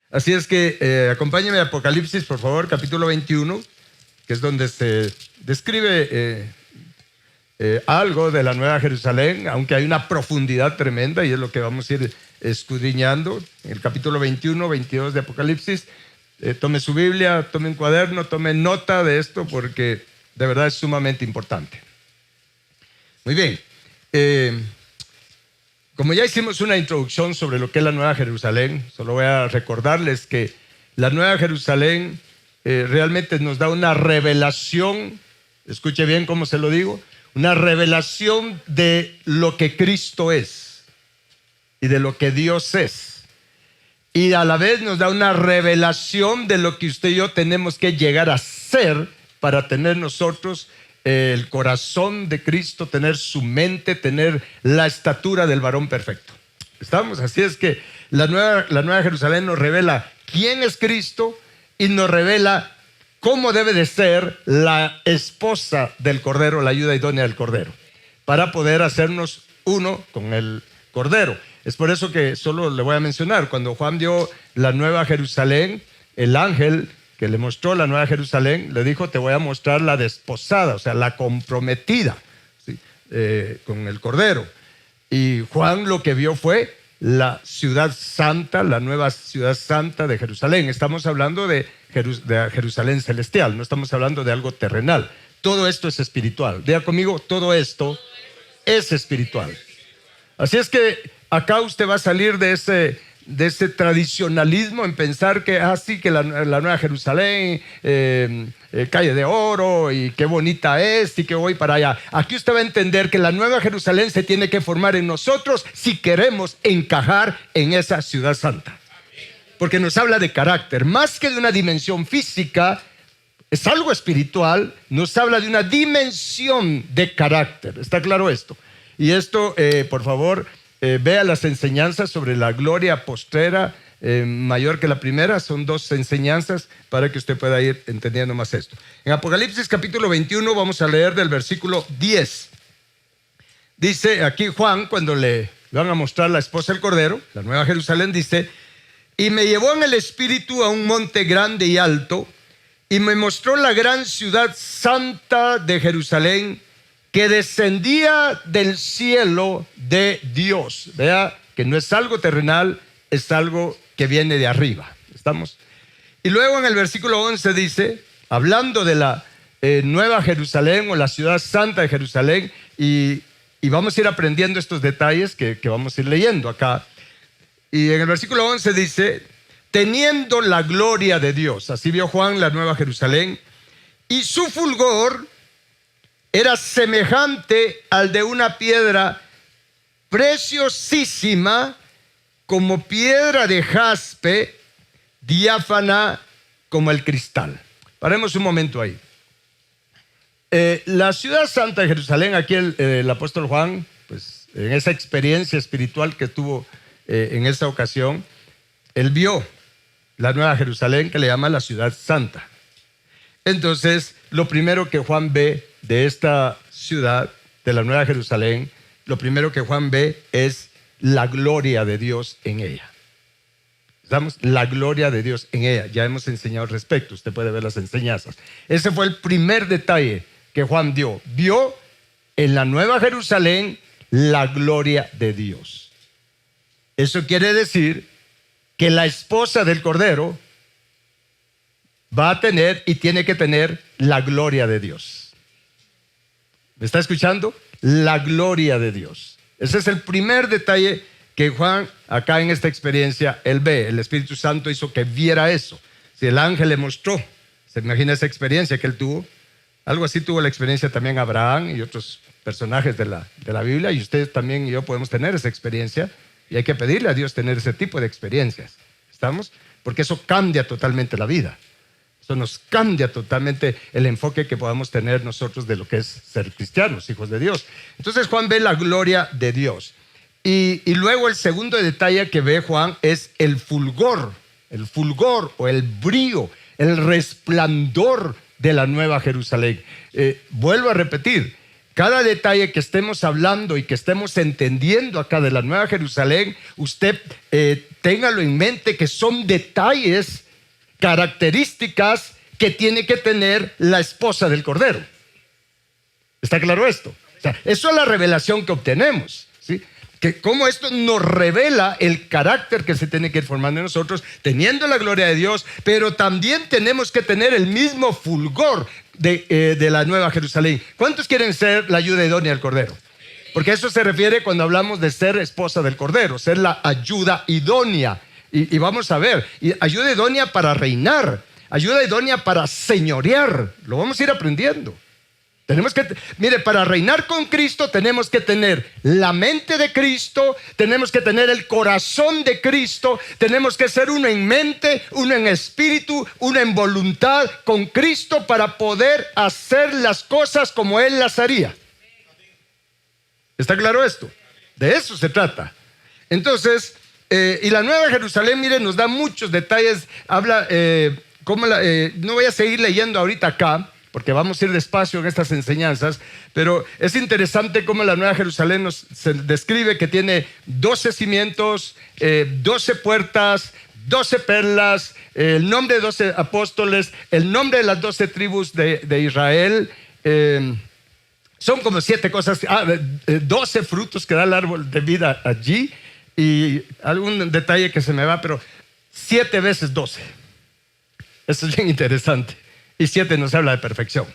Así es que acompáñenme a Apocalipsis, por favor, capítulo 21, que es donde se describe algo de la Nueva Jerusalén, aunque hay una profundidad tremenda y es lo que vamos a ir escudriñando. En el capítulo 21, 22 de Apocalipsis, tome su Biblia, tome un cuaderno, tome nota de esto porque de verdad es sumamente importante. Muy bien. Como ya hicimos una introducción sobre lo que es la Nueva Jerusalén, solo voy a recordarles que la Nueva Jerusalén realmente nos da una revelación, escuche bien cómo se lo digo, una revelación de lo que Cristo es y de lo que Dios es. Y a la vez nos da una revelación de lo que usted y yo tenemos que llegar a ser para tener nosotros el corazón de Cristo, tener su mente, tener la estatura del varón perfecto. ¿Estamos? Así es que la Nueva Jerusalén nos revela quién es Cristo y nos revela cómo debe de ser la esposa del Cordero, la ayuda idónea del Cordero, para poder hacernos uno con el Cordero. Es por eso que solo le voy a mencionar, cuando Juan vio la Nueva Jerusalén, el ángel que le mostró la Nueva Jerusalén, le dijo, te voy a mostrar la desposada, o sea, la comprometida, ¿sí? Con el Cordero. Y Juan lo que vio fue la ciudad santa, la nueva ciudad santa de Jerusalén. Estamos hablando de Jerusalén celestial, no estamos hablando de algo terrenal. Todo esto es espiritual. Diga conmigo, todo esto es espiritual. Así es que acá usted va a salir de ese tradicionalismo en pensar que sí, que la Nueva Jerusalén, calle de oro y qué bonita es y que voy para allá. Aquí usted va a entender que la Nueva Jerusalén se tiene que formar en nosotros si queremos encajar en esa ciudad santa. Porque nos habla de carácter, más que de una dimensión física, es algo espiritual, nos habla de una dimensión de carácter. ¿Está claro esto? Y esto, por favor, vea las enseñanzas sobre la gloria postrera mayor que la primera. Son dos enseñanzas para que usted pueda ir entendiendo más esto. En Apocalipsis capítulo 21 vamos a leer del versículo 10. Dice aquí Juan, cuando le van a mostrar la esposa del Cordero, la Nueva Jerusalén, dice: y me llevó en el espíritu a un monte grande y alto, y me mostró la gran ciudad santa de Jerusalén, que descendía del cielo de Dios. Vea que no es algo terrenal, es algo que viene de arriba. ¿Estamos? Y luego en el versículo 11 dice, hablando de la Nueva Jerusalén o la ciudad santa de Jerusalén, y vamos a ir aprendiendo estos detalles que vamos a ir leyendo acá. Y en el versículo 11 dice, teniendo la gloria de Dios. Así vio Juan la Nueva Jerusalén, y su fulgor era semejante al de una piedra preciosísima, como piedra de jaspe, diáfana como el cristal. Paremos un momento ahí. La ciudad santa de Jerusalén, aquí el apóstol Juan, pues en esa experiencia espiritual que tuvo en esa ocasión, él vio la Nueva Jerusalén, que le llama la ciudad santa. Entonces, lo primero que Juan ve de esta ciudad, de la Nueva Jerusalén, lo primero que Juan ve es la gloria de Dios en ella. ¿Estamos? La gloria de Dios en ella. Ya hemos enseñado al respecto, usted puede ver las enseñanzas. Ese fue el primer detalle que Juan dio. Vio en la Nueva Jerusalén la gloria de Dios. Eso quiere decir que la esposa del Cordero va a tener y tiene que tener la gloria de Dios. ¿Me está escuchando? La gloria de Dios. Ese es el primer detalle que Juan, acá en esta experiencia, él ve. El Espíritu Santo hizo que viera eso. Si el ángel le mostró, ¿se imagina esa experiencia que él tuvo? Algo así tuvo la experiencia también Abraham y otros personajes de la Biblia, y ustedes también y yo podemos tener esa experiencia, y hay que pedirle a Dios tener ese tipo de experiencias. ¿Estamos? Porque eso cambia totalmente la vida. Eso nos cambia totalmente el enfoque que podamos tener nosotros de lo que es ser cristianos, hijos de Dios. Entonces Juan ve la gloria de Dios. Y luego el segundo detalle que ve Juan es el fulgor o el brillo, el resplandor de la Nueva Jerusalén. Vuelvo a repetir, cada detalle que estemos hablando y que estemos entendiendo acá de la Nueva Jerusalén, usted téngalo en mente que son detalles, características que tiene que tener la esposa del Cordero. ¿Está claro esto? O sea, eso es la revelación que obtenemos, ¿sí? Que cómo esto nos revela el carácter que se tiene que ir formando en nosotros, teniendo la gloria de Dios, pero también tenemos que tener el mismo fulgor de la Nueva Jerusalén. ¿Cuántos quieren ser la ayuda idónea del Cordero? Porque eso se refiere cuando hablamos de ser esposa del Cordero, ser la ayuda idónea. Y vamos a ver, ayuda idónea para reinar, ayuda idónea para señorear. Lo vamos a ir aprendiendo. Tenemos que, mire, para reinar con Cristo tenemos que tener la mente de Cristo, tenemos que tener el corazón de Cristo, tenemos que ser uno en mente, uno en espíritu, uno en voluntad con Cristo para poder hacer las cosas como Él las haría. ¿Está claro esto? De eso se trata. Entonces, y la Nueva Jerusalén, mire, nos da muchos detalles. Habla, no voy a seguir leyendo ahorita acá, porque vamos a ir despacio en estas enseñanzas, pero es interesante cómo la Nueva Jerusalén se describe que tiene 12 cimientos, 12 puertas, 12 perlas, el nombre de 12 apóstoles, el nombre de las 12 tribus de Israel. Son como 7 cosas, 12 frutos que da el árbol de vida allí, y algún detalle que se me va, pero 7 veces 12. Eso es bien interesante. Y 7 nos habla de perfección.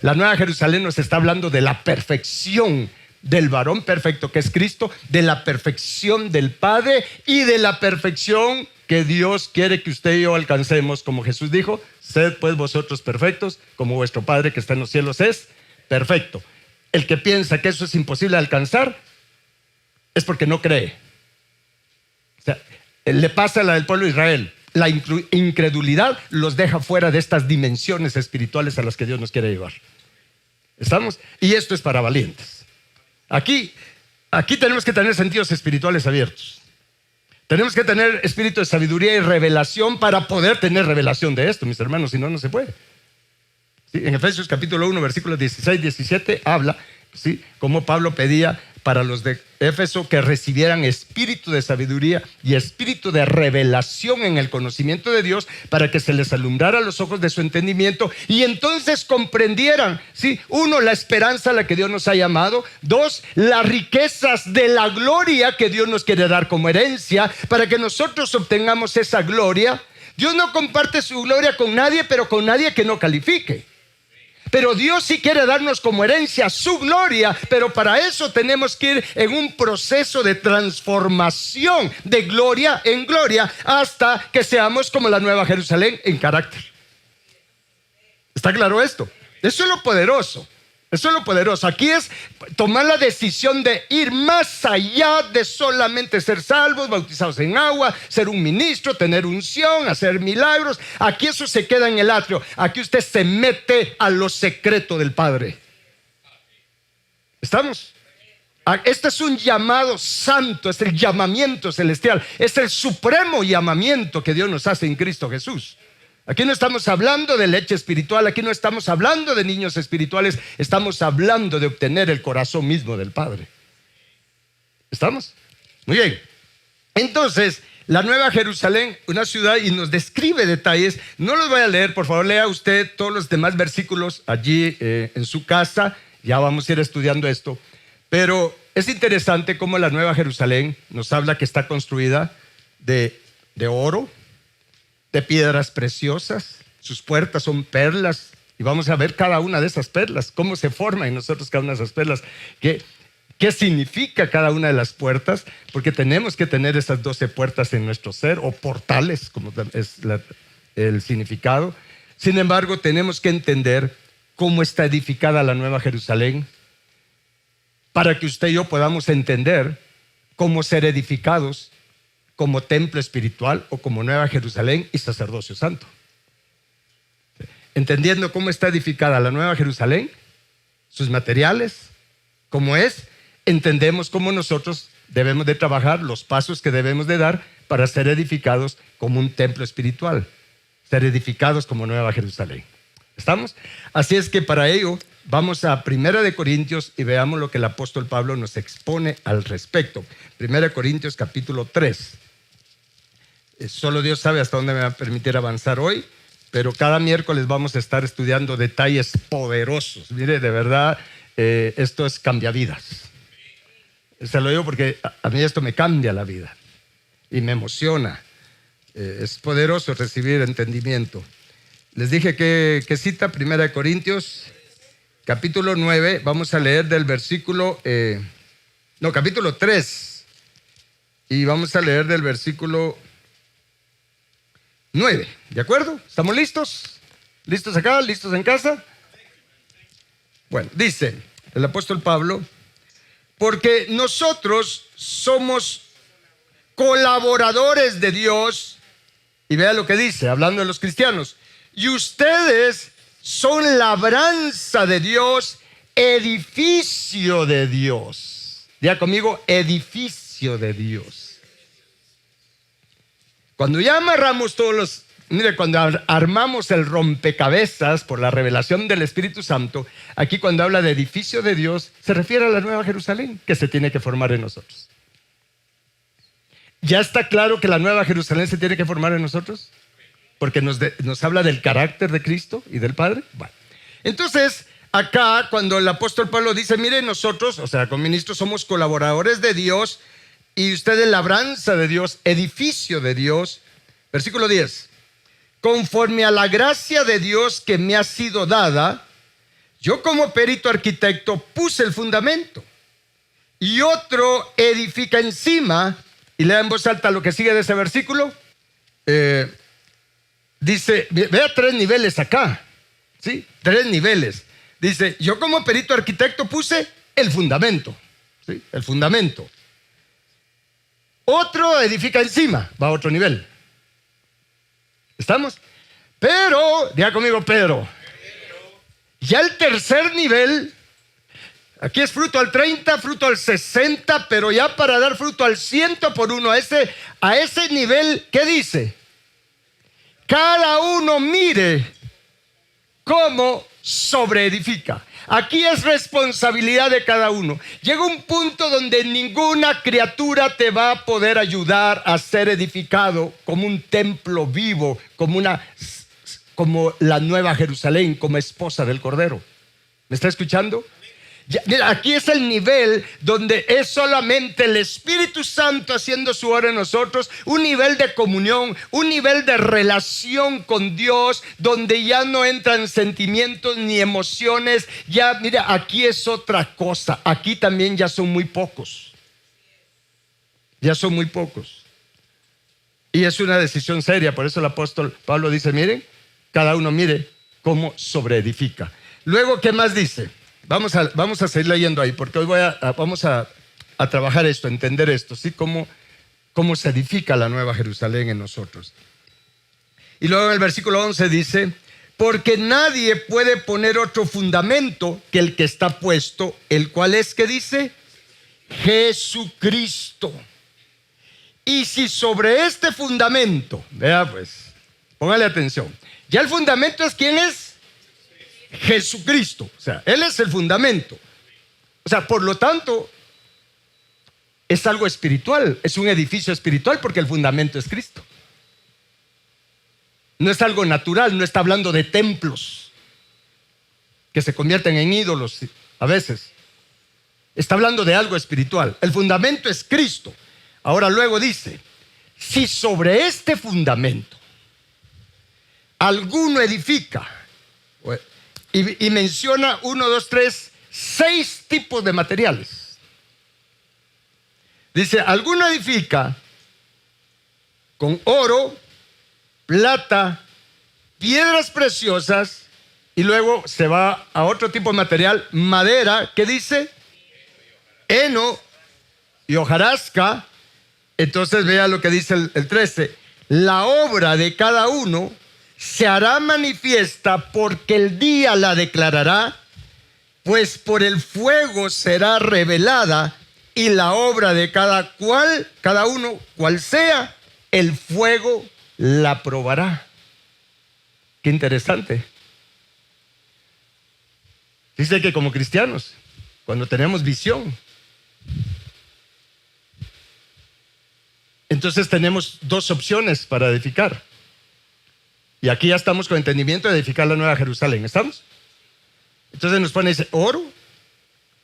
La Nueva Jerusalén nos está hablando de la perfección del varón perfecto que es Cristo, de la perfección del Padre y de la perfección que Dios quiere que usted y yo alcancemos. Como Jesús dijo, sed pues vosotros perfectos, como vuestro Padre que está en los cielos es perfecto. El que piensa que eso es imposible de alcanzar es porque no cree. O sea, le pasa a la del pueblo de Israel. La incredulidad los deja fuera de estas dimensiones espirituales a las que Dios nos quiere llevar. ¿Estamos? Y esto es para valientes. Aquí tenemos que tener sentidos espirituales abiertos. Tenemos que tener espíritu de sabiduría y revelación para poder tener revelación de esto, mis hermanos, si no, no se puede. ¿Sí? En Efesios capítulo 1, versículos 16, 17, habla, ¿sí?, cómo Pablo pedía para los de Éfeso que recibieran espíritu de sabiduría y espíritu de revelación en el conocimiento de Dios, para que se les alumbrara los ojos de su entendimiento y entonces comprendieran, ¿sí?, 1, la esperanza a la que Dios nos ha llamado; 2, las riquezas de la gloria que Dios nos quiere dar como herencia, para que nosotros obtengamos esa gloria. Dios no comparte su gloria con nadie, pero con nadie que no califique. Pero Dios sí quiere darnos como herencia su gloria, pero para eso tenemos que ir en un proceso de transformación de gloria en gloria hasta que seamos como la Nueva Jerusalén en carácter. ¿Está claro esto? Eso es lo poderoso. Eso es lo poderoso. Aquí es tomar la decisión de ir más allá de solamente ser salvos, bautizados en agua, ser un ministro, tener unción, hacer milagros. Aquí eso se queda en el atrio. Aquí usted se mete a lo secreto del Padre. ¿Estamos? Este es un llamado santo, es el llamamiento celestial, es el supremo llamamiento que Dios nos hace en Cristo Jesús. Aquí no estamos hablando de leche espiritual, aquí no estamos hablando de niños espirituales, estamos hablando de obtener el corazón mismo del Padre. ¿Estamos? Muy bien. Entonces, la Nueva Jerusalén, una ciudad, y nos describe detalles. No los voy a leer, por favor, lea usted todos los demás versículos allí en su casa. Ya vamos a ir estudiando esto. Pero es interesante cómo la Nueva Jerusalén nos habla que está construida de oro, de piedras preciosas. Sus puertas son perlas, y vamos a ver cada una de esas perlas, cómo se forma en nosotros cada una de esas perlas, qué significa cada una de las puertas, porque tenemos que tener esas 12 puertas en nuestro ser, o portales, como es el significado. Sin embargo, tenemos que entender cómo está edificada la Nueva Jerusalén, para que usted y yo podamos entender cómo ser edificados como templo espiritual o como Nueva Jerusalén y sacerdocio santo. Entendiendo cómo está edificada la Nueva Jerusalén, sus materiales, cómo es, entendemos cómo nosotros debemos de trabajar, los pasos que debemos de dar para ser edificados como un templo espiritual, ser edificados como Nueva Jerusalén. ¿Estamos? Así es que para ello vamos a 1 Corintios y veamos lo que el apóstol Pablo nos expone al respecto. 1 Corintios capítulo 3. Solo Dios sabe hasta dónde me va a permitir avanzar hoy, pero cada miércoles vamos a estar estudiando detalles poderosos. Mire, de verdad, esto es cambiavidas. Se lo digo porque a mí esto me cambia la vida y me emociona. Es poderoso recibir entendimiento. Les dije que cita 1 Corintios capítulo 9, vamos a leer del versículo, capítulo 3, y vamos a leer del versículo 9, ¿de acuerdo? ¿Estamos listos? ¿Listos acá? ¿Listos en casa? Bueno, dice el apóstol Pablo, porque nosotros somos colaboradores de Dios, y vea lo que dice, hablando de los cristianos, y ustedes son labranza de Dios, edificio de Dios. Diga conmigo, edificio de Dios. Cuando ya amarramos cuando armamos el rompecabezas por la revelación del Espíritu Santo, aquí cuando habla de edificio de Dios, se refiere a la Nueva Jerusalén que se tiene que formar en nosotros. ¿Ya está claro que la Nueva Jerusalén se tiene que formar en nosotros? Porque nos habla del carácter de Cristo y del Padre. Bueno, entonces, acá cuando el apóstol Pablo dice, miren, nosotros, o sea, con ministros somos colaboradores de Dios y ustedes labranza de Dios, edificio de Dios. Versículo 10. Conforme a la gracia de Dios que me ha sido dada, yo como perito arquitecto puse el fundamento y otro edifica encima. Y lea en voz alta lo que sigue de ese versículo. Dice, vea 3 niveles acá, ¿sí? 3 niveles. Dice, yo como perito arquitecto puse el fundamento, ¿sí? El fundamento. Otro edifica encima, va a otro nivel. ¿Estamos? Pero, diga conmigo, pero. Ya el tercer nivel, aquí es fruto al 30, fruto al 60, pero ya para dar fruto al 100 por uno, a ese nivel, ¿qué dice? Cada uno mire cómo sobreedifica. Aquí es responsabilidad de cada uno. Llega un punto donde ninguna criatura te va a poder ayudar a ser edificado como un templo vivo, como la Nueva Jerusalén, como esposa del Cordero. ¿Me está escuchando? Mira, aquí es el nivel donde es solamente el Espíritu Santo haciendo su obra en nosotros, un nivel de comunión, un nivel de relación con Dios, donde ya no entran sentimientos ni emociones. Ya, mira, aquí es otra cosa. Aquí también ya son muy pocos. Ya son muy pocos. Y es una decisión seria. Por eso el apóstol Pablo dice, miren, cada uno mire cómo sobreedifica. Luego, ¿qué más dice? Vamos a seguir leyendo ahí, porque hoy vamos a trabajar esto, a entender esto, ¿sí? Cómo se edifica la Nueva Jerusalén en nosotros. Y luego en el versículo 11 dice, porque nadie puede poner otro fundamento que el que está puesto, el cual es, ¿qué dice? Jesucristo. Y si sobre este fundamento, vea pues, póngale atención, ya el fundamento es ¿quién es? Jesucristo, o sea, Él es el fundamento. O sea, por lo tanto, es algo espiritual, es un edificio espiritual porque el fundamento es Cristo. No es algo natural, no está hablando de templos que se convierten en ídolos a veces. Está hablando de algo espiritual. El fundamento es Cristo. Ahora luego dice, si sobre este fundamento alguno edifica, y menciona 1, 2, 3, 6 tipos de materiales. Dice, alguno edifica con oro, plata, piedras preciosas, y luego se va a otro tipo de material, madera, ¿qué dice? Heno y hojarasca. Entonces vea lo que dice el 13. La obra de cada uno se hará manifiesta porque el día la declarará, pues por el fuego será revelada y la obra de cada uno, cual sea, el fuego la probará. Qué interesante. Dice que como cristianos, cuando tenemos visión, entonces tenemos dos opciones para edificar. Y aquí ya estamos con entendimiento de edificar la Nueva Jerusalén. ¿Estamos? Entonces nos pone, dice, oro,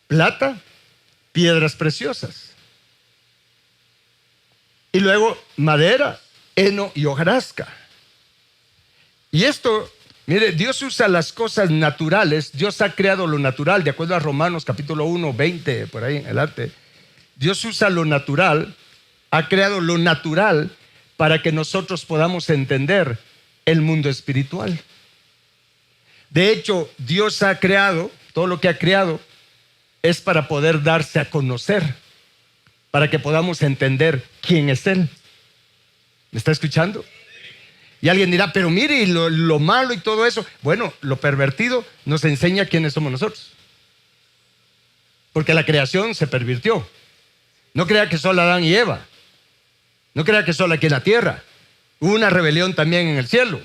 plata, piedras preciosas. Y luego madera, heno y hojarasca. Y esto, mire, Dios usa las cosas naturales. Dios ha creado lo natural, de acuerdo a Romanos capítulo 1, 20, por ahí en adelante. Dios usa lo natural, ha creado lo natural para que nosotros podamos entender el mundo espiritual. De hecho, Dios ha creado, todo lo que ha creado es para poder darse a conocer, para que podamos entender quién es Él. ¿Me está escuchando? Y alguien dirá, pero mire, y lo malo y todo eso. Bueno, lo pervertido nos enseña quiénes somos nosotros. Porque la creación se pervirtió. No crea que solo Adán y Eva. No crea que solo aquí en la tierra. Hubo una rebelión también en el cielo.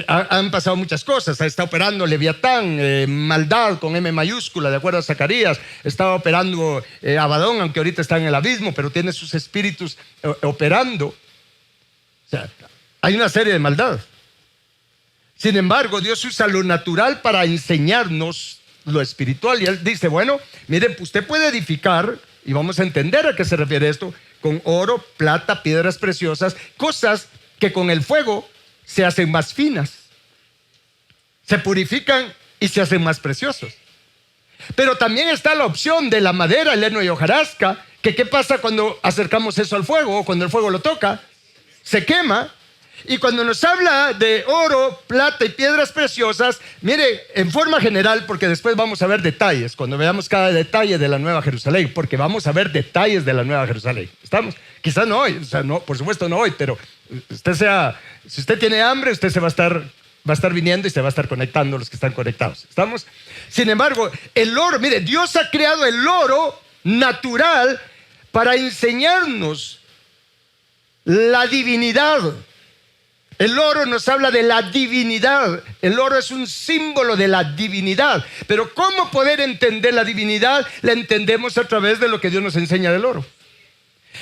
Han pasado muchas cosas. Está operando Leviatán, maldad con M mayúscula, de acuerdo a Zacarías. Estaba operando Abadón, aunque ahorita está en el abismo, pero tiene sus espíritus operando. O sea, hay una serie de maldad. Sin embargo, Dios usa lo natural para enseñarnos lo espiritual. Y Él dice, bueno, miren, usted puede edificar, y vamos a entender a qué se refiere esto, con oro, plata, piedras preciosas, cosas que con el fuego se hacen más finas, se purifican y se hacen más preciosos. Pero también está la opción de la madera, el heno y hojarasca, que qué pasa cuando acercamos eso al fuego, o cuando el fuego lo toca, se quema. Y cuando nos habla de oro, plata y piedras preciosas, mire, en forma general, porque después vamos a ver detalles, cuando veamos cada detalle de la Nueva Jerusalén, porque vamos a ver detalles de la Nueva Jerusalén. ¿Estamos? Quizás no hoy, o sea, no, por supuesto no hoy, pero si usted tiene hambre, usted va a estar viniendo y se va a estar conectando los que están conectados. ¿Estamos? Sin embargo, el oro, mire, Dios ha creado el oro natural para enseñarnos la divinidad. El oro nos habla de la divinidad. El oro es un símbolo de la divinidad. Pero ¿cómo poder entender la divinidad? La entendemos a través de lo que Dios nos enseña del oro.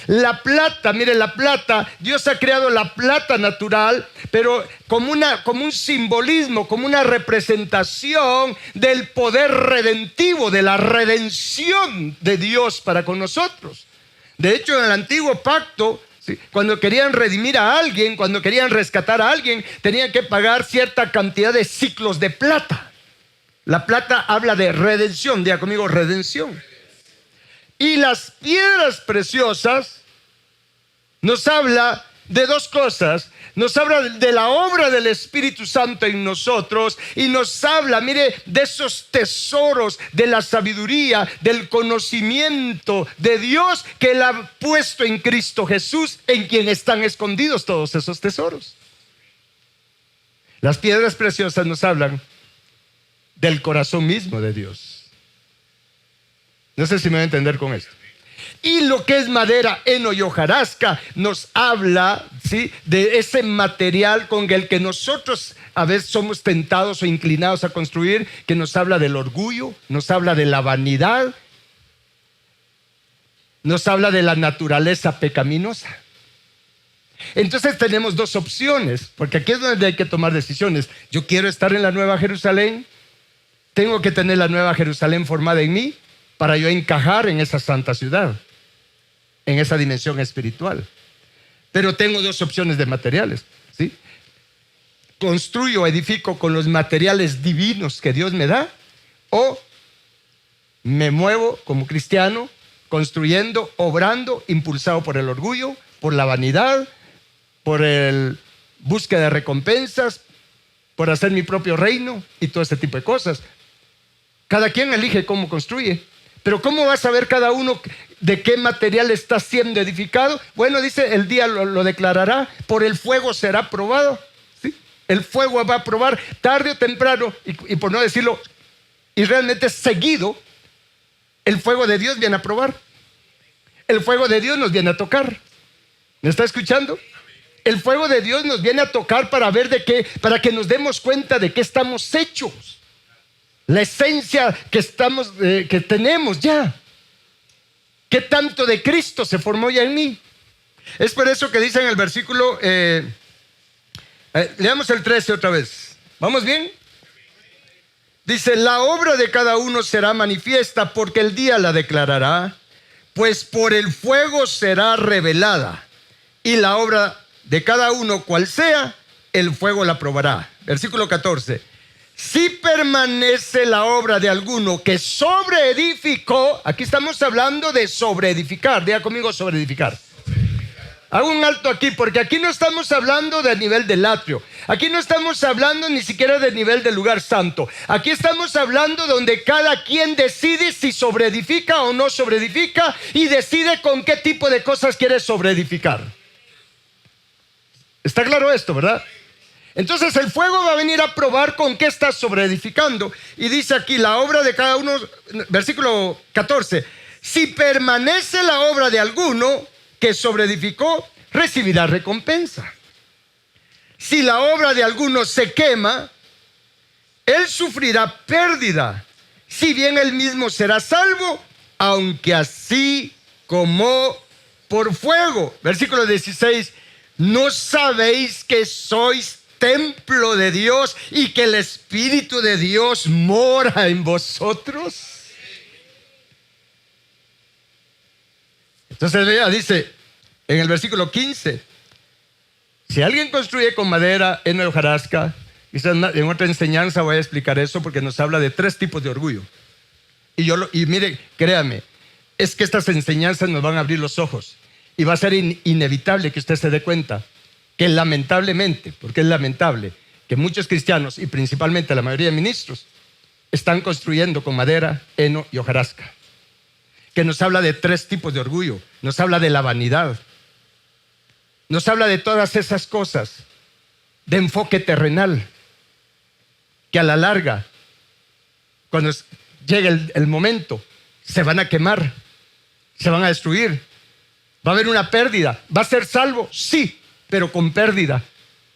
La plata, mire, la plata, Dios ha creado la plata natural, pero como un simbolismo, como una representación del poder redentivo, de la redención de Dios para con nosotros. De hecho, en el antiguo pacto, cuando querían redimir a alguien, cuando querían rescatar a alguien, tenían que pagar cierta cantidad de ciclos de plata. La plata habla de redención, diga conmigo, redención. Y las piedras preciosas nos habla de dos cosas. Nos habla de la obra del Espíritu Santo en nosotros y nos habla, mire, de esos tesoros de la sabiduría, del conocimiento de Dios que Él ha puesto en Cristo Jesús, en quien están escondidos todos esos tesoros. Las piedras preciosas nos hablan del corazón mismo de Dios. No sé si me voy a entender con esto. Y lo que es madera, heno y hojarasca nos habla, ¿sí?, de ese material con el que nosotros a veces somos tentados o inclinados a construir, que nos habla del orgullo, nos habla de la vanidad, nos habla de la naturaleza pecaminosa. Entonces tenemos dos opciones, porque aquí es donde hay que tomar decisiones. Yo quiero estar en la Nueva Jerusalén, tengo que tener la Nueva Jerusalén formada en mí para yo encajar en esa santa ciudad, en esa dimensión espiritual. Pero tengo dos opciones de materiales, ¿sí? Construyo, edifico con los materiales divinos que Dios me da, o me muevo como cristiano construyendo, obrando, impulsado por el orgullo, por la vanidad, por el búsqueda de recompensas, por hacer mi propio reino y todo este tipo de cosas. Cada quien elige cómo construye. Pero ¿cómo va a saber cada uno de qué material está siendo edificado? Bueno, dice, el día lo declarará, por el fuego será probado, ¿sí? El fuego va a probar tarde o temprano, y por no decirlo, y realmente seguido, el fuego de Dios viene a probar. El fuego de Dios nos viene a tocar. ¿Me está escuchando? El fuego de Dios nos viene a tocar para ver para que nos demos cuenta de qué estamos hechos. La esencia que tenemos ya. ¿Qué tanto de Cristo se formó ya en mí? Es por eso que dice en el versículo, leamos el 13 otra vez. ¿Vamos bien? Dice, la obra de cada uno será manifiesta porque el día la declarará, pues por el fuego será revelada. Y la obra de cada uno, cual sea, el fuego la probará. Versículo 14. Si permanece la obra de alguno que sobreedificó, aquí estamos hablando de sobreedificar, diga conmigo sobreedificar. Hago un alto aquí porque aquí no estamos hablando del nivel del atrio. Aquí no estamos hablando ni siquiera del nivel del lugar santo. Aquí estamos hablando donde cada quien decide si sobreedifica o no sobreedifica y decide con qué tipo de cosas quiere sobreedificar. ¿Está claro esto, verdad? Entonces el fuego va a venir a probar con qué estás sobreedificando. Y dice aquí la obra de cada uno, versículo 14. Si permanece la obra de alguno que sobreedificó, recibirá recompensa. Si la obra de alguno se quema, él sufrirá pérdida, si bien él mismo será salvo, aunque así como por fuego. Versículo 16. ¿No sabéis que sois templo de Dios y que el Espíritu de Dios mora en vosotros? Entonces vea, dice en el versículo 15, si alguien construye con madera, heno de hojarasca, en otra enseñanza voy a explicar eso porque nos habla de 3 tipos de orgullo. Y mire, créame, es que estas enseñanzas nos van a abrir los ojos y va a ser inevitable que usted se dé cuenta que lamentablemente, porque es lamentable, que muchos cristianos y principalmente la mayoría de ministros están construyendo con madera, heno y hojarasca. Que nos habla de 3 tipos de orgullo. Nos habla de la vanidad. Nos habla de todas esas cosas, de enfoque terrenal, que a la larga, cuando llegue el momento, se van a quemar, se van a destruir. Va a haber una pérdida. ¿Va a ser salvo? Sí, pero con pérdida.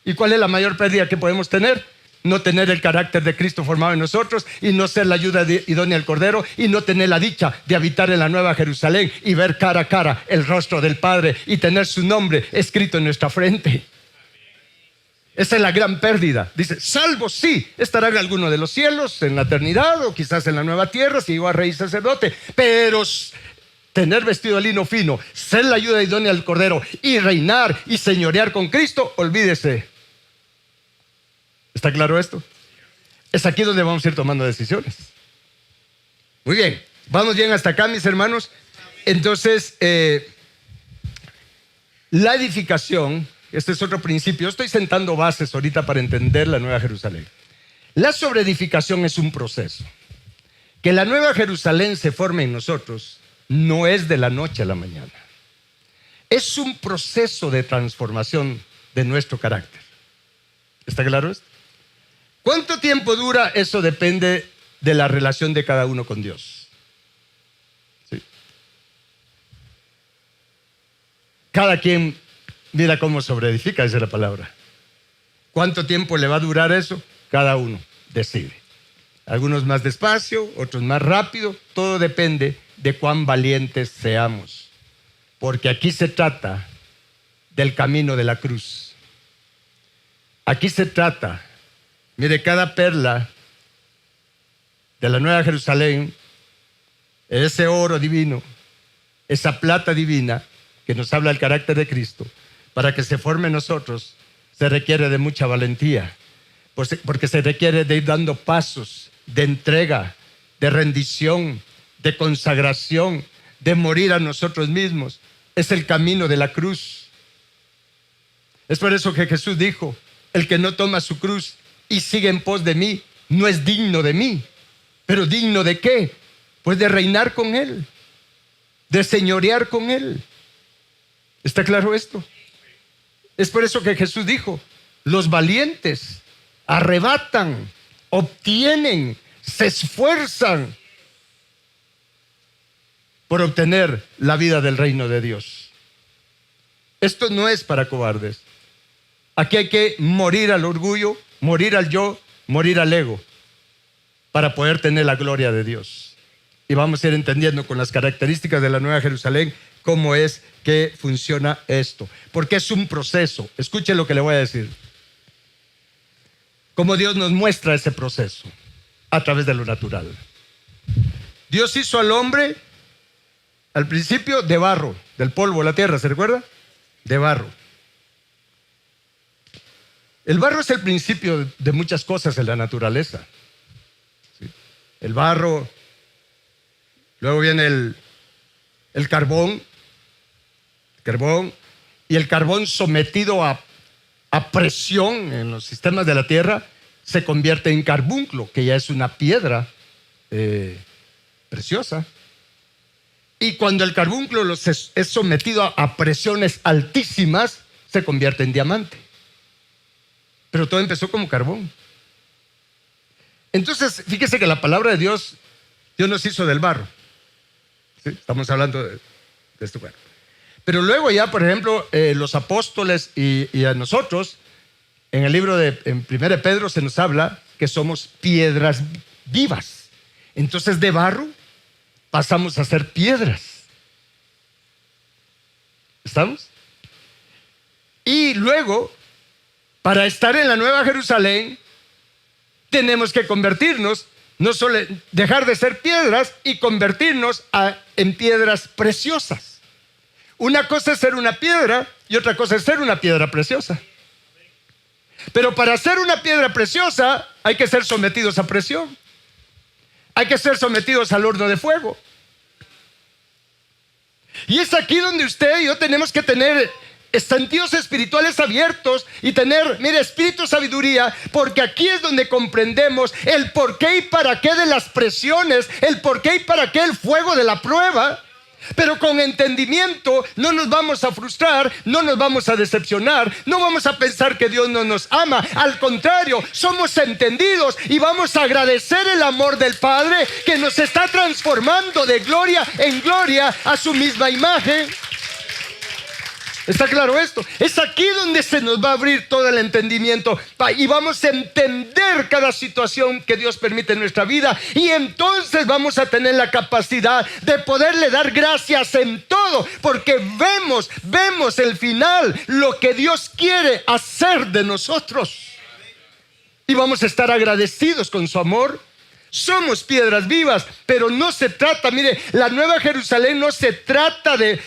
¿Y cuál es la mayor pérdida que podemos tener? No tener el carácter de Cristo formado en nosotros y no ser la ayuda idónea del Cordero y no tener la dicha de habitar en la Nueva Jerusalén y ver cara a cara el rostro del Padre y tener su nombre escrito en nuestra frente. Esa es la gran pérdida. Dice, salvo sí, estará en alguno de los cielos, en la eternidad o quizás en la nueva tierra si llegó a rey sacerdote, pero tener vestido de lino fino, ser la ayuda idónea del Cordero y reinar y señorear con Cristo, olvídese. ¿Está claro esto? Es aquí donde vamos a ir tomando decisiones. Muy bien, vamos bien hasta acá, mis hermanos. Entonces, la edificación, este es otro principio. Estoy sentando bases ahorita para entender la Nueva Jerusalén. La sobreedificación es un proceso. Que la Nueva Jerusalén se forme en nosotros no es de la noche a la mañana. Es un proceso de transformación de nuestro carácter. ¿Está claro esto? ¿Cuánto tiempo dura? Eso depende de la relación de cada uno con Dios. ¿Sí? Cada quien mira cómo sobreedifica, esa es la palabra. ¿Cuánto tiempo le va a durar eso? Cada uno decide. Algunos más despacio, otros más rápido. Todo depende de cuán valientes seamos. Porque aquí se trata del camino de la cruz. Aquí se trata, mire, cada perla de la Nueva Jerusalén, ese oro divino, esa plata divina que nos habla del carácter de Cristo, para que se forme en nosotros, se requiere de mucha valentía, porque se requiere de ir dando pasos de entrega, de rendición, de consagración, de morir a nosotros mismos. Es el camino de la cruz. Es por eso que Jesús dijo, el que no toma su cruz y sigue en pos de mí, no es digno de mí. ¿Pero digno de qué? Pues de reinar con Él, de señorear con Él. ¿Está claro esto? Es por eso que Jesús dijo, los valientes arrebatan, obtienen, se esfuerzan por obtener la vida del reino de Dios. Esto no es para cobardes. Aquí hay que morir al orgullo, morir al yo, morir al ego. para poder tener la gloria de Dios. Y vamos a ir entendiendo con las características de la Nueva Jerusalén cómo es que funciona esto. Porque es un proceso. Escuche lo que le voy a decir. Cómo Dios nos muestra ese proceso a través de lo natural. Dios hizo al hombre al principio de barro, del polvo de la tierra, ¿se recuerda? De barro. El barro es el principio de muchas cosas en la naturaleza. ¿Sí? El barro, luego viene el carbón, y el carbón sometido a presión en los sistemas de la tierra se convierte en carbunclo, que ya es una piedra preciosa. Y cuando el carbunclo es sometido a presiones altísimas, se convierte en diamante. Pero todo empezó como carbón. Entonces, fíjese que la palabra de Dios nos hizo del barro. ¿Sí? Estamos hablando de esto. Bueno. Pero luego ya, por ejemplo, los apóstoles y a nosotros, en el libro en 1 Pedro se nos habla que somos piedras vivas. Entonces, de barro pasamos a ser piedras. ¿Estamos? Y luego, para estar en la Nueva Jerusalén, tenemos que convertirnos, no solo dejar de ser piedras y convertirnos en piedras preciosas. Una cosa es ser una piedra y otra cosa es ser una piedra preciosa. Pero para ser una piedra preciosa hay que ser sometidos a presión. Hay que ser sometidos al horno de fuego. Y es aquí donde usted y yo tenemos que tener sentidos espirituales abiertos y tener, mire, espíritu de sabiduría, porque aquí es donde comprendemos el por qué y para qué de las presiones, el por qué y para qué el fuego de la prueba. Pero con entendimiento no nos vamos a frustrar, no nos vamos a decepcionar, no vamos a pensar que Dios no nos ama. Al contrario, somos entendidos y vamos a agradecer el amor del Padre que nos está transformando de gloria en gloria a su misma imagen. ¿Está claro esto? Es aquí donde se nos va a abrir todo el entendimiento y vamos a entender cada situación que Dios permite en nuestra vida, y entonces vamos a tener la capacidad de poderle dar gracias en todo, porque vemos el final, lo que Dios quiere hacer de nosotros, y vamos a estar agradecidos con su amor. Somos piedras vivas, pero no se trata, mire, la Nueva Jerusalén no se trata de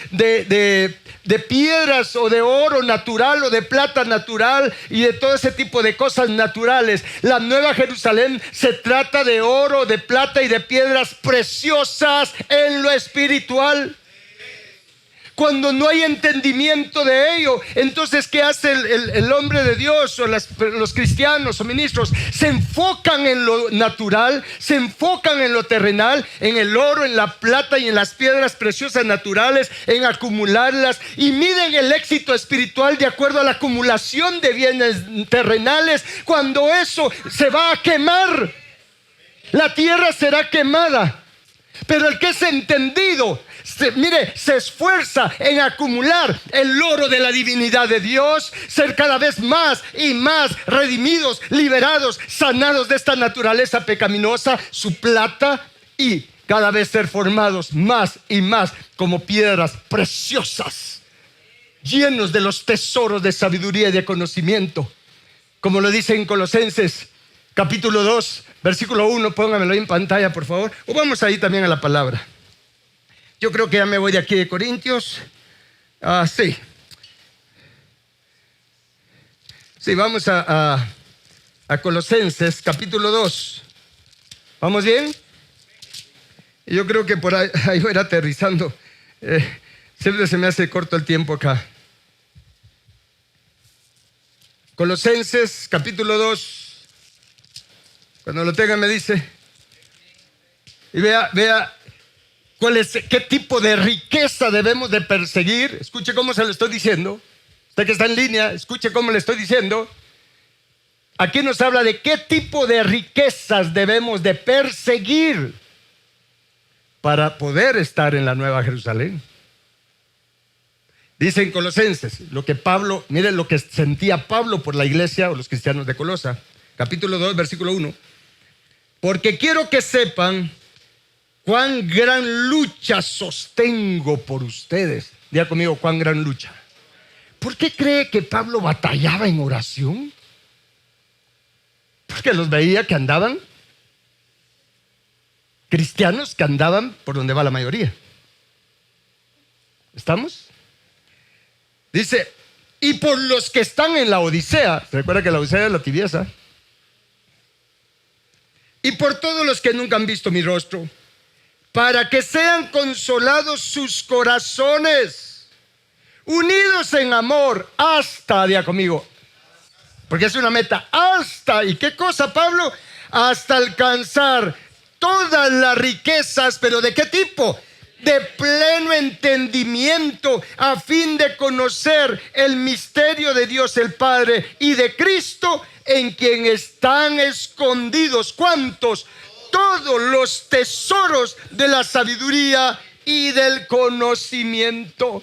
piedras o de oro natural o de plata natural y de todo ese tipo de cosas naturales. La Nueva Jerusalén se trata de oro, de plata y de piedras preciosas en lo espiritual. Cuando no hay entendimiento de ello, entonces ¿qué hace el hombre de Dios o los cristianos o ministros? Se enfocan en lo natural, se enfocan en lo terrenal, en el oro, en la plata y en las piedras preciosas naturales, en acumularlas, y miden el éxito espiritual de acuerdo a la acumulación de bienes terrenales. Cuando eso se va a quemar, la tierra será quemada. Pero el que es entendido, se esfuerza en acumular el oro de la divinidad de Dios, ser cada vez más y más redimidos, liberados, sanados de esta naturaleza pecaminosa, su plata, y cada vez ser formados más y más como piedras preciosas, llenos de los tesoros de sabiduría y de conocimiento, como lo dice en Colosenses capítulo 2, versículo 1, póngamelo ahí en pantalla, por favor, o vamos ahí también a la palabra. Yo creo que ya me voy de aquí de Corintios. Sí, vamos a Colosenses capítulo 2. ¿Vamos bien? Yo creo que por ahí voy a ir aterrizando. Siempre se me hace corto el tiempo acá. Colosenses capítulo 2. Cuando lo tenga me dice. Y vea qué tipo de riqueza debemos de perseguir. Escuche cómo se lo estoy diciendo. Usted que está en línea, escuche cómo le estoy diciendo. Aquí nos habla de qué tipo de riquezas debemos de perseguir para poder estar en la Nueva Jerusalén. Dice en Colosenses, miren lo que sentía Pablo por la iglesia o los cristianos de Colosa. Capítulo 2, versículo 1. porque quiero que sepan cuán gran lucha sostengo por ustedes. Diga conmigo, cuán gran lucha. ¿Por qué cree que Pablo batallaba en oración? Porque los veía que andaban, cristianos que andaban por donde va la mayoría. ¿Estamos? Dice, y por los que están en la Odisea. ¿Se recuerda que la Odisea es la tibieza? Y por todos los que nunca han visto mi rostro, para que sean consolados sus corazones, unidos en amor, hasta, diga conmigo, porque es una meta, hasta, ¿y qué cosa, Pablo? Hasta alcanzar todas las riquezas, pero ¿de qué tipo? De pleno entendimiento, a fin de conocer el misterio de Dios el Padre y de Cristo, en quien están escondidos. ¿Cuántos? Todos los tesoros de la sabiduría y del conocimiento.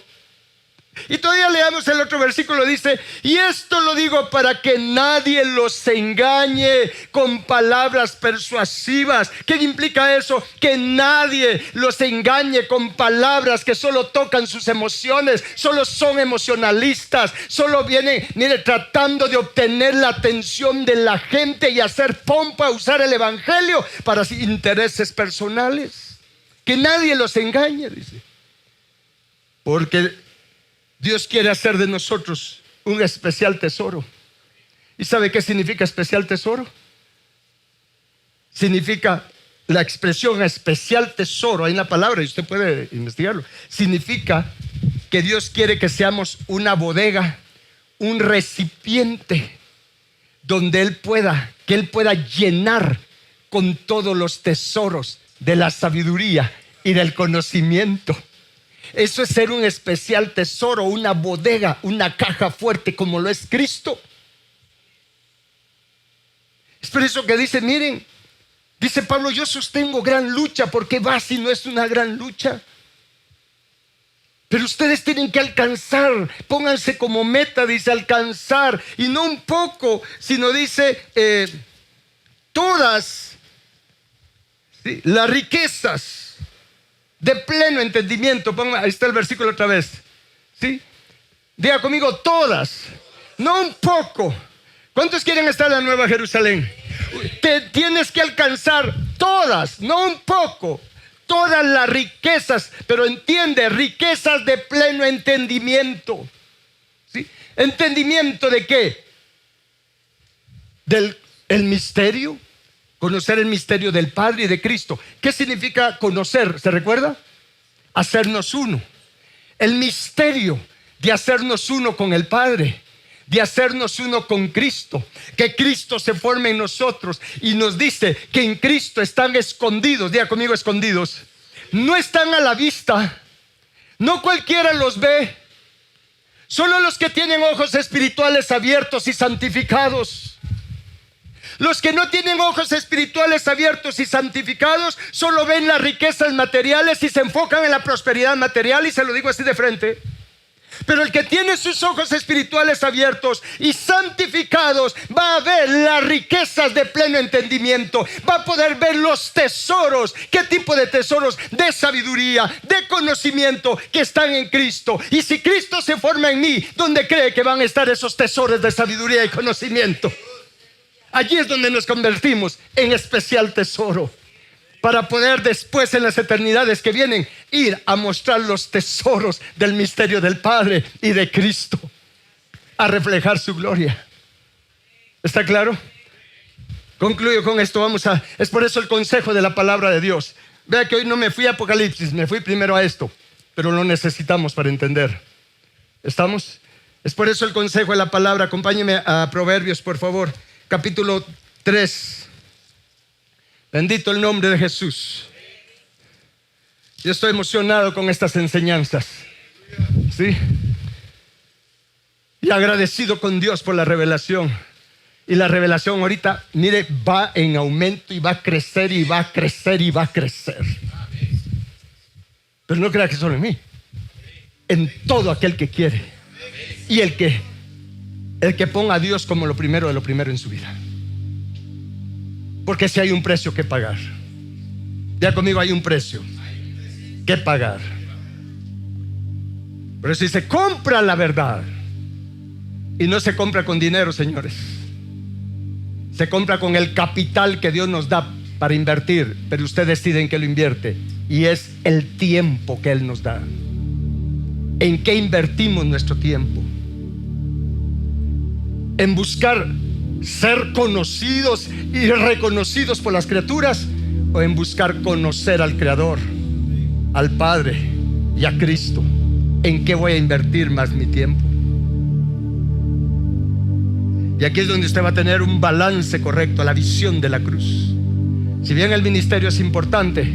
Y todavía leamos el otro versículo, dice, y esto lo digo para que nadie los engañe con palabras persuasivas. ¿Qué implica eso? Que nadie los engañe con palabras que solo tocan sus emociones, solo son emocionalistas, solo vienen, mire, tratando de obtener la atención de la gente y hacer pompa, usar el evangelio para intereses personales. Que nadie los engañe, dice, porque Dios quiere hacer de nosotros un especial tesoro. ¿Y sabe qué significa especial tesoro? Significa la expresión especial tesoro. Hay una palabra y usted puede investigarlo. Significa que Dios quiere que seamos una bodega, un recipiente donde que Él pueda llenar con todos los tesoros de la sabiduría y del conocimiento. Eso es ser un especial tesoro, una bodega, una caja fuerte como lo es Cristo. Es por eso que dice, miren, dice Pablo, yo sostengo gran lucha. ¿Por qué va si no es una gran lucha? Pero ustedes tienen que alcanzar, pónganse como meta, dice alcanzar, y no un poco, sino dice todas, ¿sí?, las riquezas de pleno entendimiento. Ahí está el versículo otra vez, ¿sí? Diga conmigo, todas, no un poco. ¿Cuántos quieren estar en la Nueva Jerusalén? Te tienes que alcanzar todas, no un poco, todas las riquezas, pero entiende, riquezas de pleno entendimiento, ¿sí? ¿Entendimiento de qué? Del misterio. Conocer el misterio del Padre y de Cristo. ¿Qué significa conocer? ¿Se recuerda? Hacernos uno. El misterio de hacernos uno con el Padre, de hacernos uno con Cristo. Que Cristo se forme en nosotros y nos dice que en Cristo están escondidos. Diga conmigo, escondidos. No están a la vista. No cualquiera los ve. Solo los que tienen ojos espirituales abiertos y santificados. Los que no tienen ojos espirituales abiertos y santificados solo ven las riquezas materiales y se enfocan en la prosperidad material, y se lo digo así de frente. Pero el que tiene sus ojos espirituales abiertos y santificados va a ver las riquezas de pleno entendimiento, va a poder ver los tesoros. ¿Qué tipo de tesoros? De sabiduría, de conocimiento que están en Cristo. Y si Cristo se forma en mí, ¿dónde cree que van a estar esos tesoros de sabiduría y conocimiento? Allí es donde nos convertimos en especial tesoro, para poder después, en las eternidades que vienen, ir a mostrar los tesoros del misterio del Padre y de Cristo, a reflejar su gloria. ¿Está claro? Concluyo con esto. Es por eso el consejo de la palabra de Dios. Vea que hoy no me fui a Apocalipsis, me fui primero a esto, pero lo necesitamos para entender. ¿Estamos? Es por eso el consejo de la palabra. Acompáñeme a Proverbios, por favor. Capítulo 3. Bendito el nombre de Jesús. Yo estoy emocionado con estas enseñanzas, ¿sí? Y agradecido con Dios por la revelación. Y la revelación ahorita, mire, va en aumento y va a crecer y va a crecer y va a crecer. Pero no crea que solo en mí, en todo aquel que quiere y el que ponga a Dios como lo primero de lo primero en su vida. Porque si hay un precio que pagar. Ya conmigo, hay un precio que pagar. Por eso dice, compra la verdad. Y no se compra con dinero, señores. Se compra con el capital que Dios nos da para invertir. Pero usted decide en qué lo invierte. Y es el tiempo que Él nos da. ¿En qué invertimos nuestro tiempo? ¿En buscar ser conocidos y reconocidos por las criaturas? ¿O en buscar conocer al Creador, al Padre y a Cristo? ¿En qué voy a invertir más mi tiempo? Y aquí es donde usted va a tener un balance correcto, la visión de la cruz. Si bien el ministerio es importante,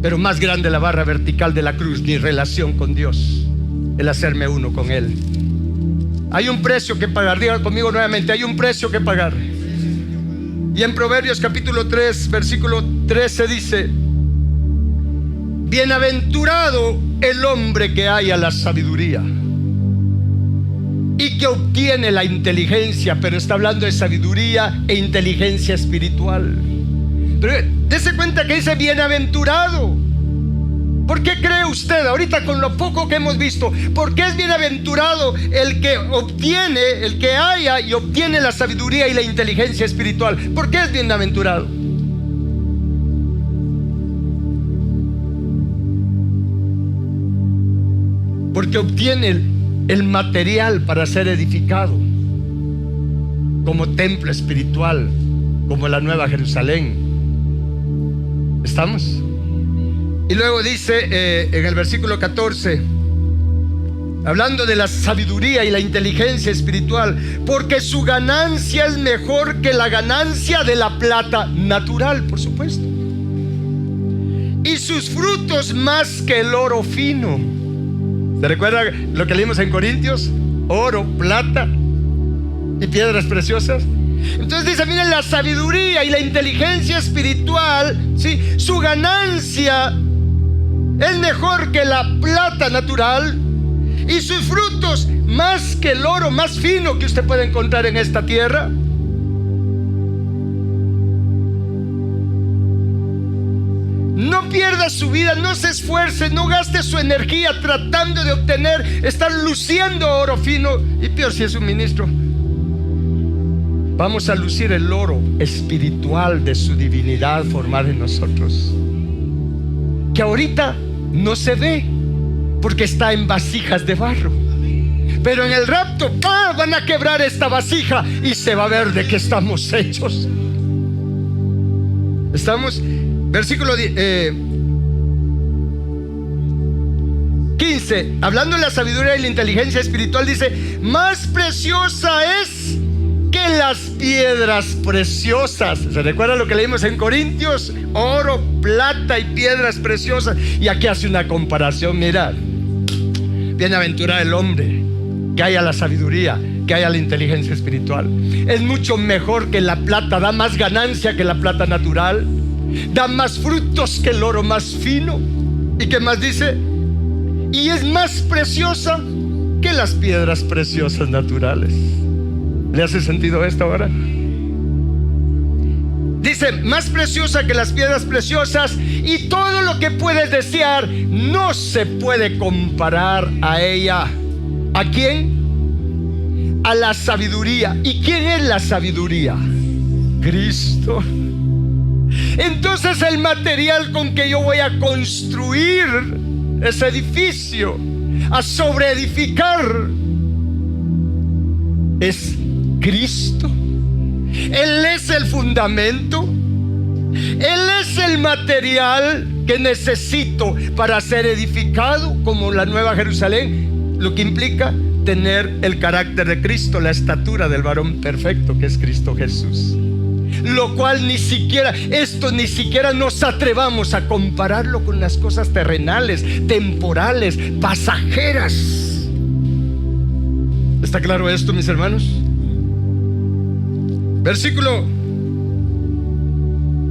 pero más grande la barra vertical de la cruz, mi relación con Dios, el hacerme uno con Él. Hay un precio que pagar. Diga conmigo nuevamente, hay un precio que pagar. Y en Proverbios capítulo 3, versículo 13 dice: bienaventurado el hombre que haya la sabiduría y que obtiene la inteligencia. Pero está hablando de sabiduría e inteligencia espiritual. Pero dése cuenta que dice bienaventurado. ¿Por qué cree usted, ahorita con lo poco que hemos visto, por qué es bienaventurado el que obtiene, el que haya y obtiene la sabiduría y la inteligencia espiritual? ¿Por qué es bienaventurado? Porque obtiene el material para ser edificado como templo espiritual, como la Nueva Jerusalén. ¿Estamos? Y luego dice en el versículo 14, hablando de la sabiduría y la inteligencia espiritual, porque su ganancia es mejor que la ganancia de la plata natural, por supuesto, y sus frutos más que el oro fino. ¿Se recuerda lo que leímos en Corintios? Oro, plata y piedras preciosas. Entonces dice, miren, la sabiduría y la inteligencia espiritual, ¿sí? Su ganancia es mejor que la plata natural y sus frutos más que el oro más fino que usted puede encontrar en esta tierra. No pierda su vida, no se esfuerce, no gaste su energía tratando de obtener, estar luciendo oro fino. Y peor si es un ministro. Vamos a lucir el oro espiritual de su divinidad formada en nosotros, que ahorita no se ve porque está en vasijas de barro, pero en el rapto van a quebrar esta vasija y se va a ver de qué estamos hechos. Estamos, versículo 15, hablando de la sabiduría y la inteligencia espiritual, dice: más preciosa es que las piedras preciosas. ¿Se recuerda lo que leímos en Corintios? Oro, plata y piedras preciosas. Y aquí hace una comparación. Mirad, bienaventurado el hombre que haya la sabiduría, que haya la inteligencia espiritual. Es mucho mejor que la plata, da más ganancia que la plata natural, da más frutos que el oro más fino. ¿Y qué más dice? Y es más preciosa que las piedras preciosas naturales. ¿Le hace sentido esto ahora? Dice, más preciosa que las piedras preciosas, y todo lo que puedes desear no se puede comparar a ella. ¿A quién? A la sabiduría. ¿Y quién es la sabiduría? Cristo. Entonces el material con que yo voy a construir ese edificio, a sobreedificar, es Cristo. Él es el fundamento. Él es el material que necesito para ser edificado como la Nueva Jerusalén, lo que implica tener el carácter de Cristo, la estatura del varón perfecto que es Cristo Jesús. Lo cual ni siquiera nos atrevamos a compararlo con las cosas terrenales, temporales, pasajeras. ¿Está claro esto, mis hermanos? Versículo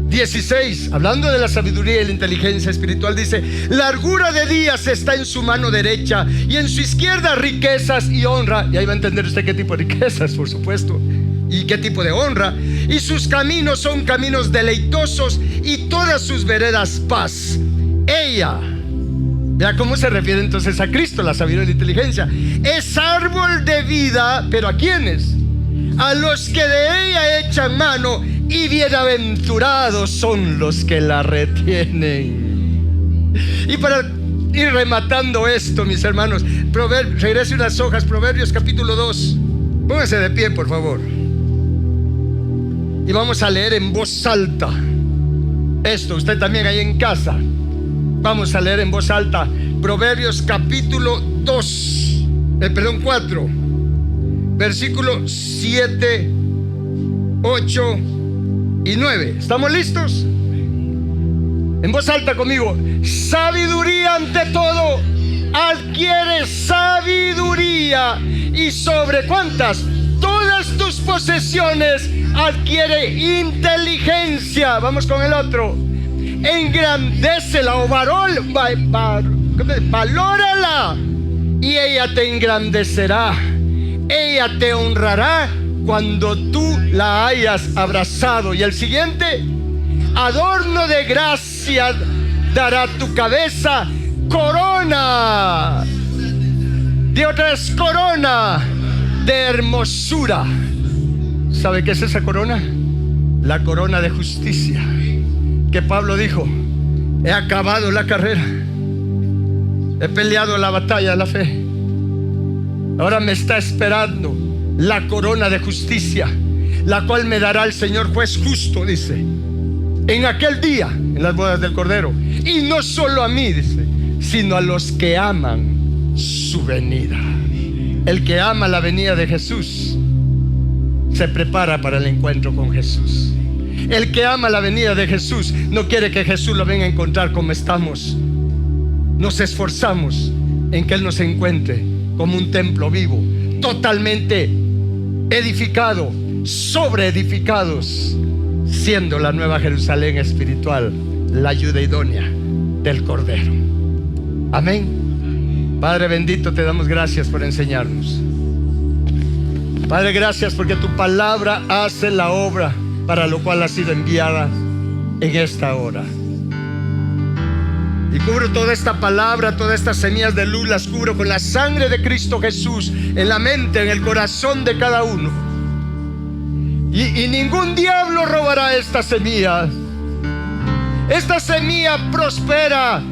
16, hablando de la sabiduría y la inteligencia espiritual, dice: largura de días está en su mano derecha y en su izquierda riquezas y honra. Y ahí va a entender usted qué tipo de riquezas, por supuesto. ¿Y qué tipo de honra? Y sus caminos son caminos deleitosos y todas sus veredas paz. Ella, vea cómo se refiere entonces a Cristo, la sabiduría y la inteligencia. Es árbol de vida, ¿pero a quiénes? A los que de ella echan mano, y bienaventurados son los que la retienen. Y para ir rematando esto, mis hermanos, regrese unas hojas, Proverbios capítulo 2. Pónganse de pie, por favor. Y vamos a leer en voz alta esto, usted también ahí en casa. Vamos a leer en voz alta Proverbios capítulo 4, versículos 7, 8 y 9. ¿Estamos listos? En voz alta conmigo. Sabiduría ante todo, adquiere sabiduría, y sobre ¿cuántas? Todas tus posesiones adquiere inteligencia. Vamos con el otro. Engrandécela o valórala, y ella te engrandecerá. Ella te honrará cuando tú la hayas abrazado. Y el siguiente: adorno de gracia dará tu cabeza, corona. De otra es corona de hermosura. ¿Sabe qué es esa corona? La corona de justicia, que Pablo dijo: he acabado la carrera, he peleado la batalla de la fe. Ahora me está esperando la corona de justicia, la cual me dará el Señor juez justo, dice, en aquel día, en las bodas del Cordero. Y no solo a mí, dice, sino a los que aman su venida. El que ama la venida de Jesús se prepara para el encuentro con Jesús. El que ama la venida de Jesús no quiere que Jesús lo venga a encontrar como estamos. Nos esforzamos en que Él nos encuentre como un templo vivo, totalmente edificado, sobreedificados, siendo la nueva Jerusalén espiritual la ayuda idónea del Cordero. Amén. Padre bendito, te damos gracias por enseñarnos. Padre, gracias porque tu palabra hace la obra para lo cual ha sido enviada en esta hora. Y cubro toda esta palabra, todas estas semillas de luz, las cubro con la sangre de Cristo Jesús en la mente, en el corazón de cada uno. Y ningún diablo robará esta semilla. Esta semilla prospera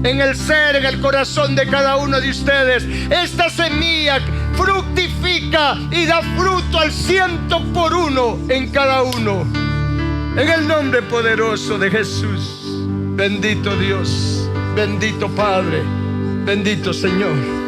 en el ser, en el corazón de cada uno de ustedes. Esta semilla fructifica y da fruto al 100% en cada uno. En el nombre poderoso de Jesús. Bendito Dios, bendito Padre, bendito Señor.